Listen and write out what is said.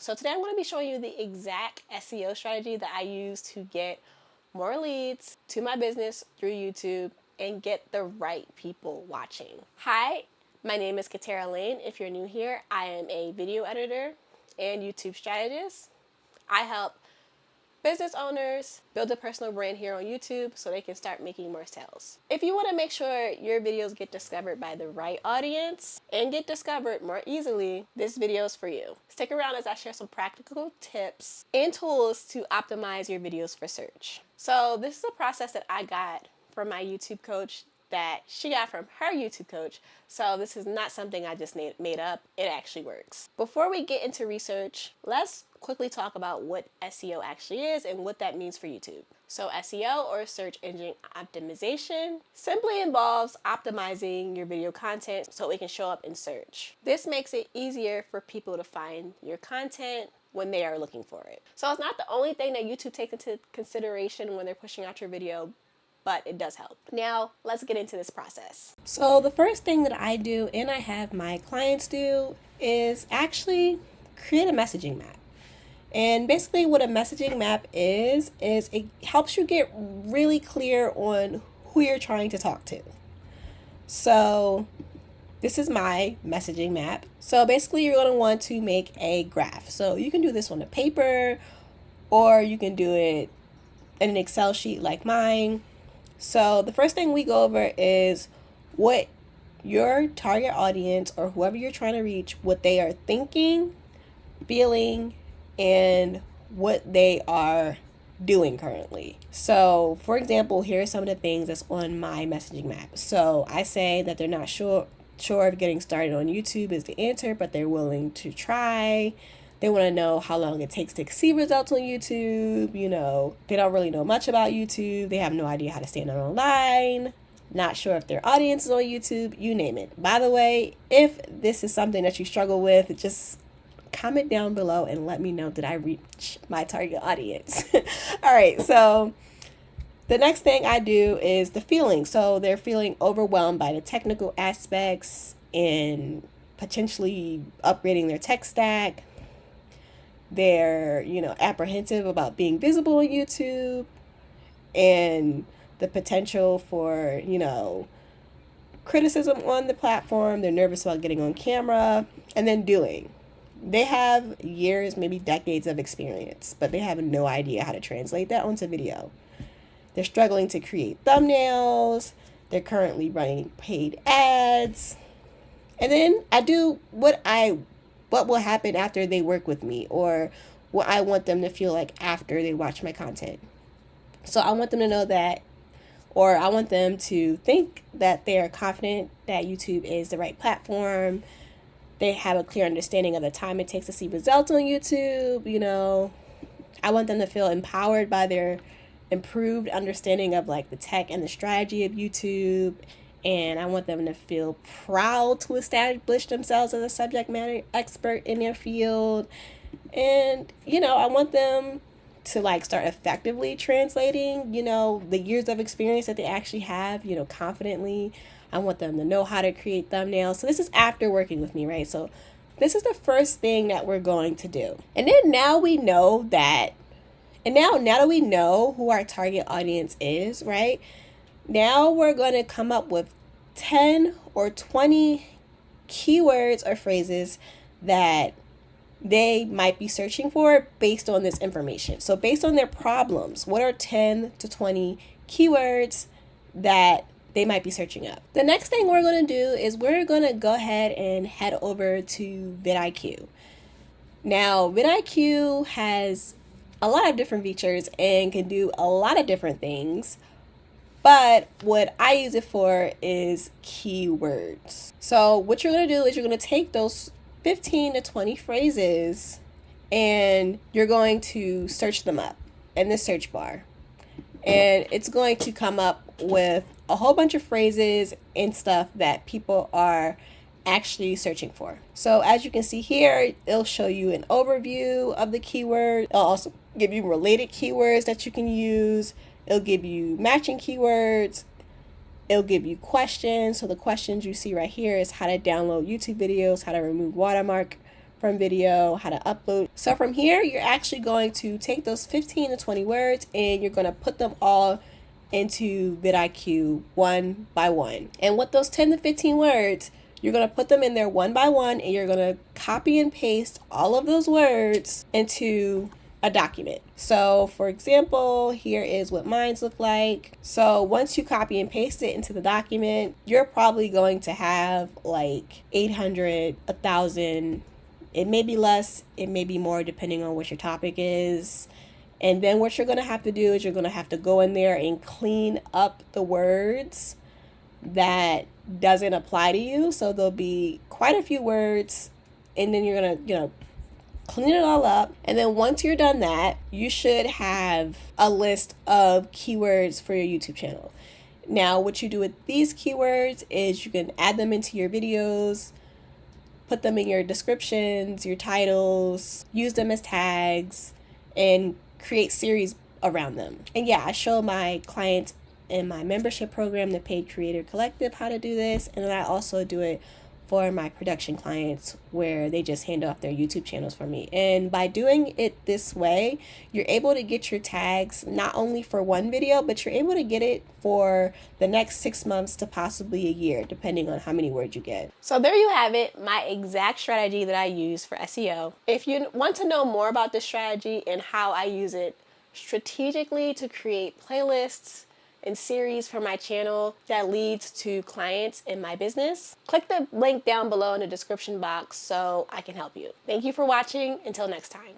So today I'm going to be showing you the exact SEO strategy that I use to get more leads to my business through YouTube and get the right people watching. Hi, my name is Catara Lane. If you're new here, I am a video editor and YouTube strategist. I help business owners build a personal brand here on YouTube so they can start making more sales. If you want to make sure your videos get discovered by the right audience and get discovered more easily, this video is for you. Stick around as I share some practical tips and tools to optimize your videos for search. So this is a process that I got from my YouTube coach that she got from her YouTube coach. So this is not something I just made up. It actually works. Before we get into research, let's quickly talk about what SEO actually is and what that means for YouTube. So SEO, or search engine optimization, simply involves optimizing your video content so it can show up in search. This makes it easier for people to find your content when they are looking for it. So it's not the only thing that YouTube takes into consideration when they're pushing out your video, but it does help. Now, let's get into this process. So the first thing that I do, and I have my clients do, is actually create a messaging map. And basically what a messaging map is it helps you get really clear on who you're trying to talk to. So this is my messaging map. So basically you're going to want to make a graph. So you can do this on a paper, or you can do it in an Excel sheet like mine. So the first thing we go over is what your target audience, or whoever you're trying to reach, what they are thinking, feeling, and what they are doing currently. So for example, here are some of the things that's on my messaging map. So I say that they're not sure if getting started on YouTube is the answer, but they're willing to try. They want to know how long it takes to see results on YouTube. You know, they don't really know much about YouTube. They have no idea how to stand out online. Not sure if their audience is on YouTube. You name it. By the way, if this is something that you struggle with, just comment down below and let me know, did I reach my target audience? All right, so the next thing I do is the feeling. So they're feeling overwhelmed by the technical aspects and potentially upgrading their tech stack. They're, apprehensive about being visible on YouTube and the potential for, criticism on the platform. They're nervous about getting on camera. And then doing. They have years, maybe decades of experience, but they have no idea how to translate that onto video. They're struggling to create thumbnails. They're currently running paid ads. And then I do what will happen after they work with me, or what I want them to feel like after they watch my content. So I want them to know that, or I want them to think that they are confident that YouTube is the right platform. They have a clear understanding of the time it takes to see results on YouTube. I want them to feel empowered by their improved understanding of the tech and the strategy of YouTube. And I want them to feel proud to establish themselves as a subject matter expert in their field. And, I want them to start effectively translating, the years of experience that they actually have, confidently. I want them to know how to create thumbnails. So this is after working with me, right? So this is the first thing that we're going to do. And then now we know that, now that we know who our target audience is, right? Now we're going to come up with 10 or 20 keywords or phrases that they might be searching for based on this information. So based on their problems, what are 10 to 20 keywords that they might be searching up? The next thing we're going to do is we're going to go ahead and head over to VidIQ. Now, VidIQ has a lot of different features and can do a lot of different things. But what I use it for is keywords. So what you're going to do is you're going to take those 15 to 20 phrases and you're going to search them up in the search bar. And it's going to come up with a whole bunch of phrases and stuff that people are actually searching for. So as you can see here, it'll show you an overview of the keyword. It'll also give you related keywords that you can use. It'll give you matching keywords. It'll give you questions. So the questions you see right here is how to download YouTube videos, how to remove watermark from video, how to upload. So from here, you're actually going to take those 15 to 20 words and you're going to put them all into VidIQ one by one. And with those 10 to 15 words, you're going to put them in there one by one and you're going to copy and paste all of those words into a document. So for example, here is what mine look like. So once you copy and paste it into the document, you're probably going to have like 800, 1,000. It may be less, it may be more depending on what your topic is. And then what you're going to have to do is you're going to have to go in there and clean up the words that doesn't apply to you. So there'll be quite a few words and then you're going to, clean it all up. And then once you're done that, you should have a list of keywords for your YouTube channel. Now, what you do with these keywords is you can add them into your videos, put them in your descriptions, your titles, use them as tags, and create series around them. And yeah, I show my clients in my membership program, the Paid Creator Collective, how to do this. And then I also do it for my production clients where they just hand off their YouTube channels for me. And by doing it this way, you're able to get your tags not only for one video, but you're able to get it for the next 6 months to possibly a year, depending on how many words you get. So there you have it, my exact strategy that I use for SEO. If you want to know more about this strategy and how I use it strategically to create playlists and series for my channel that leads to clients in my business, click the link down below in the description box so I can help you. Thank you for watching. Until next time.